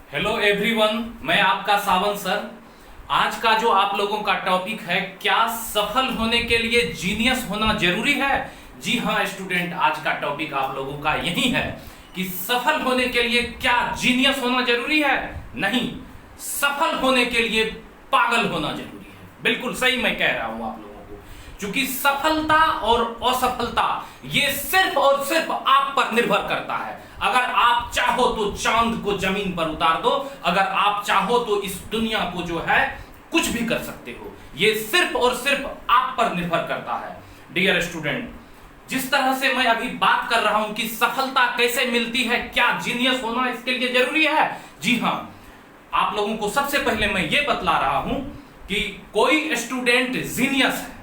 Hello everyone, मैं आपका सावन sir. आज का जो आप लोगों का टॉपिक है, क्या सफल होने के लिए जीनियस होना जरूरी है? जी हाँ स्टूडेंट, आज का टॉपिक आप लोगों का यही है कि सफल होने के लिए क्या जीनियस होना जरूरी है? नहीं, सफल होने के लिए पागल होना जरूरी है। बिल्कुल सही मैं कह रहा हूं आप लोगों को, क्योंकि सफलता और असफलता ये सिर्फ और सिर्फ आप पर निर्भर करता है। अगर आप चाहो तो चांद को जमीन पर उतार दो, अगर आप चाहो तो इस दुनिया को जो है कुछ भी कर सकते हो। ये सिर्फ और सिर्फ आप पर निर्भर करता है। डियर स्टूडेंट, जिस तरह से मैं अभी बात कर रहा हूं कि सफलता कैसे मिलती है, क्या जीनियस होना इसके लिए जरूरी है? जी हां, आप लोगों को सबसे पहले मैं ये बतला रहा हूं कि कोई स्टूडेंट जीनियस है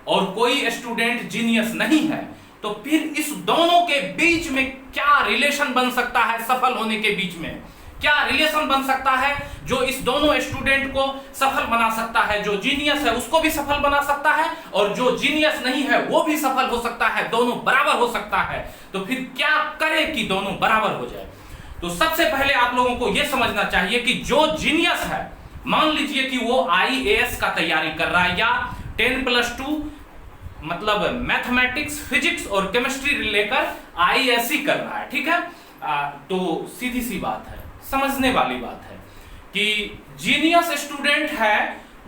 और कोई स्टूडेंट जीनियस नहीं है, तो फिर इस दोनों के बीच में क्या रिलेशन बन सकता है? सफल होने के बीच में क्या रिलेशन बन सकता है जो इस दोनों स्टूडेंट को सफल बना सकता है? जो जीनियस है उसको भी सफल बना सकता है और जो जीनियस नहीं है वो भी सफल हो सकता है, दोनों बराबर हो सकता है। तो फिर क्या करे कि दोनों बराबर हो जाए? तो सबसे पहले आप लोगों को यह समझना चाहिए कि जो जीनियस है, मान लीजिए कि वो आईएएस का तैयारी कर रहा है या 10+2 मतलब मैथमेटिक्स, फिजिक्स और केमिस्ट्री लेकर आईएससी कर रहा है, ठीक है। तो सीधी सी बात है, समझने वाली बात है कि जीनियस स्टूडेंट है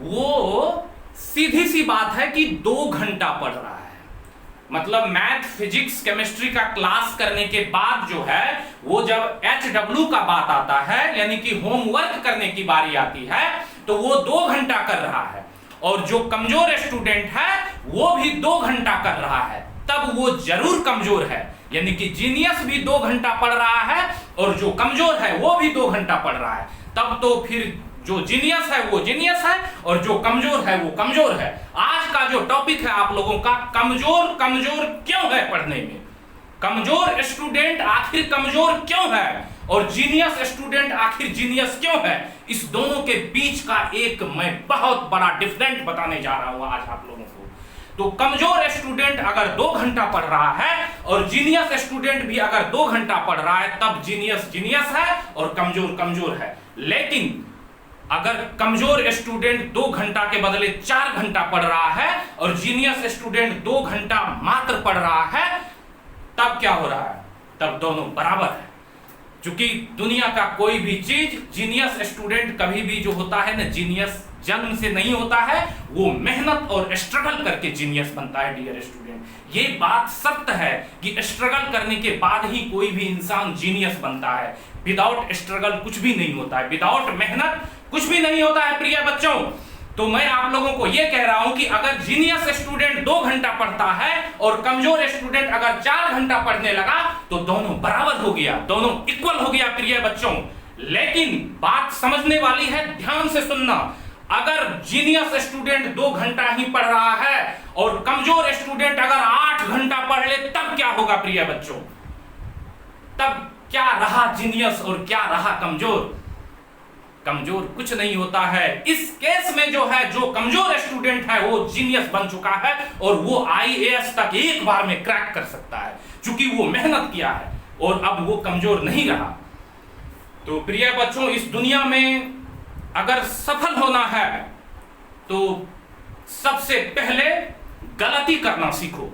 वो, सीधी सी बात है कि 2 घंटा पढ़ रहा है। मतलब मैथ, फिजिक्स, केमिस्ट्री का क्लास करने के बाद जो है वो जब HW का बात आता है, यानी कि होमवर्क करने की बारी आती है, तो वो 2 घंटा कर रहा है। और जो कमजोर स्टूडेंट है वो भी 2 घंटा कर रहा है, तब वो जरूर कमजोर है। यानी कि जीनियस भी 2 घंटा पढ़ रहा है और जो कमजोर है वो भी 2 घंटा पढ़ रहा है, तब तो फिर जो जीनियस है वो जीनियस है और जो कमजोर है वो कमजोर है। आज का जो टॉपिक है आप लोगों का, कमजोर कमजोर क्यों है पढ़ने में, कमजोर स्टूडेंट आखिर कमजोर क्यों है और जीनियस स्टूडेंट आखिर जीनियस क्यों है, इस दोनों के बीच का एक मैं बहुत बड़ा डिफरेंट बताने जा रहा हूं आज आप लोगों को। तो कमजोर स्टूडेंट अगर 2 घंटा पढ़ रहा है और जीनियस स्टूडेंट भी अगर 2 घंटा पढ़ रहा है, तब जीनियस जीनियस है और कमजोर कमजोर है। लेकिन अगर कमजोर स्टूडेंट 2 घंटा के बदले 4 घंटा पढ़ रहा है और जीनियस स्टूडेंट 2 घंटा मात्र पढ़ रहा है, तब क्या हो रहा है? तब दोनों बराबर है। क्योंकि दुनिया का कोई भी चीज, जीनियस स्टूडेंट कभी भी जो होता है ना, जीनियस जन्म से नहीं होता है, वो मेहनत और स्ट्रगल करके जीनियस बनता है। डियर स्टूडेंट, ये बात सत्य है कि स्ट्रगल करने के बाद ही कोई भी इंसान जीनियस बनता है। विदाउट स्ट्रगल कुछ भी नहीं होता है, विदाउट मेहनत कुछ भी नहीं होता है प्रिय बच्चों। तो मैं आप लोगों को यह कह रहा हूं कि अगर जीनियस स्टूडेंट 2 घंटा पढ़ता है और कमजोर स्टूडेंट अगर 4 घंटा पढ़ने लगा, तो दोनों बराबर हो गया, दोनों इक्वल हो गया प्रिय बच्चों। लेकिन बात समझने वाली है, ध्यान से सुनना। अगर जीनियस स्टूडेंट 2 घंटा ही पढ़ रहा है और कमजोर स्टूडेंट अगर 8 घंटा पढ़ ले, तब क्या होगा प्रिय बच्चों? तब क्या रहा जीनियस और क्या रहा कमजोर? कमजोर कुछ नहीं होता है। इस केस में जो है, जो कमजोर स्टूडेंट है वो जीनियस बन चुका है और वो आईएएस तक एक बार में क्रैक कर सकता है, क्योंकि वो मेहनत किया है और अब वो कमजोर नहीं रहा। तो प्रिय बच्चों, इस दुनिया में अगर सफल होना है तो सबसे पहले गलती करना सीखो।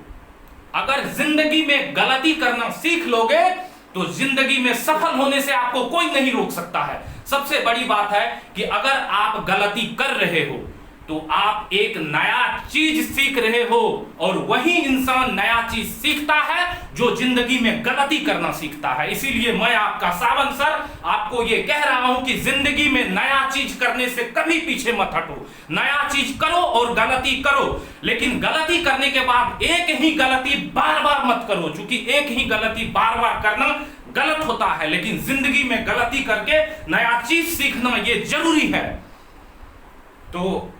अगर जिंदगी में गलती करना सीख लोगे तो जिंदगी में सफल होने से आपको कोई नहीं रोक सकता है। सबसे बड़ी बात है कि अगर आप गलती कर रहे हो तो आप एक नया चीज सीख रहे हो, और वही इंसान नया चीज सीखता है जो जिंदगी में गलती करना सीखता है। इसीलिए मैं आपका सावन सर आपको यह कह रहा हूं कि जिंदगी में नया चीज करने से कभी पीछे मत हटो। नया चीज करो और गलती करो, लेकिन गलती करने के बाद एक ही गलती बार बार मत करो, क्योंकि एक ही गलती बार बार करना गलत होता है। लेकिन जिंदगी में गलती करके नया चीज सीखना ये जरूरी है। तो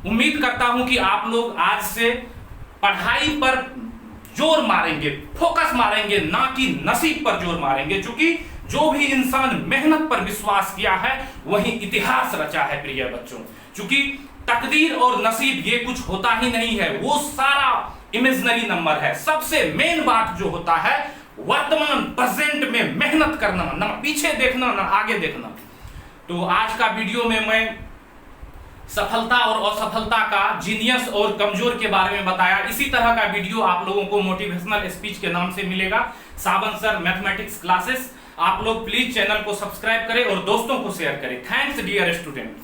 उम्मीद करता हूं कि आप लोग आज से पढ़ाई पर जोर मारेंगे, फोकस मारेंगे, ना कि नसीब पर जोर मारेंगे, क्योंकि जो भी इंसान मेहनत पर विश्वास किया है वही इतिहास रचा है प्रिय बच्चों। क्योंकि तकदीर और नसीब ये कुछ होता ही नहीं है, वो सारा इमेजिनरी नंबर है। सबसे मेन बात जो होता है, वर्तमान प्रेजेंट में मेहनत करना, ना पीछे देखना ना आगे देखना। तो आज का वीडियो में मैं सफलता और असफलता का, जीनियस और कमजोर के बारे में बताया। इसी तरह का वीडियो आप लोगों को मोटिवेशनल स्पीच के नाम से मिलेगा, सावन सर मैथमेटिक्स क्लासेस। आप लोग प्लीज चैनल को सब्सक्राइब करें और दोस्तों को शेयर करें। Thanks dear student.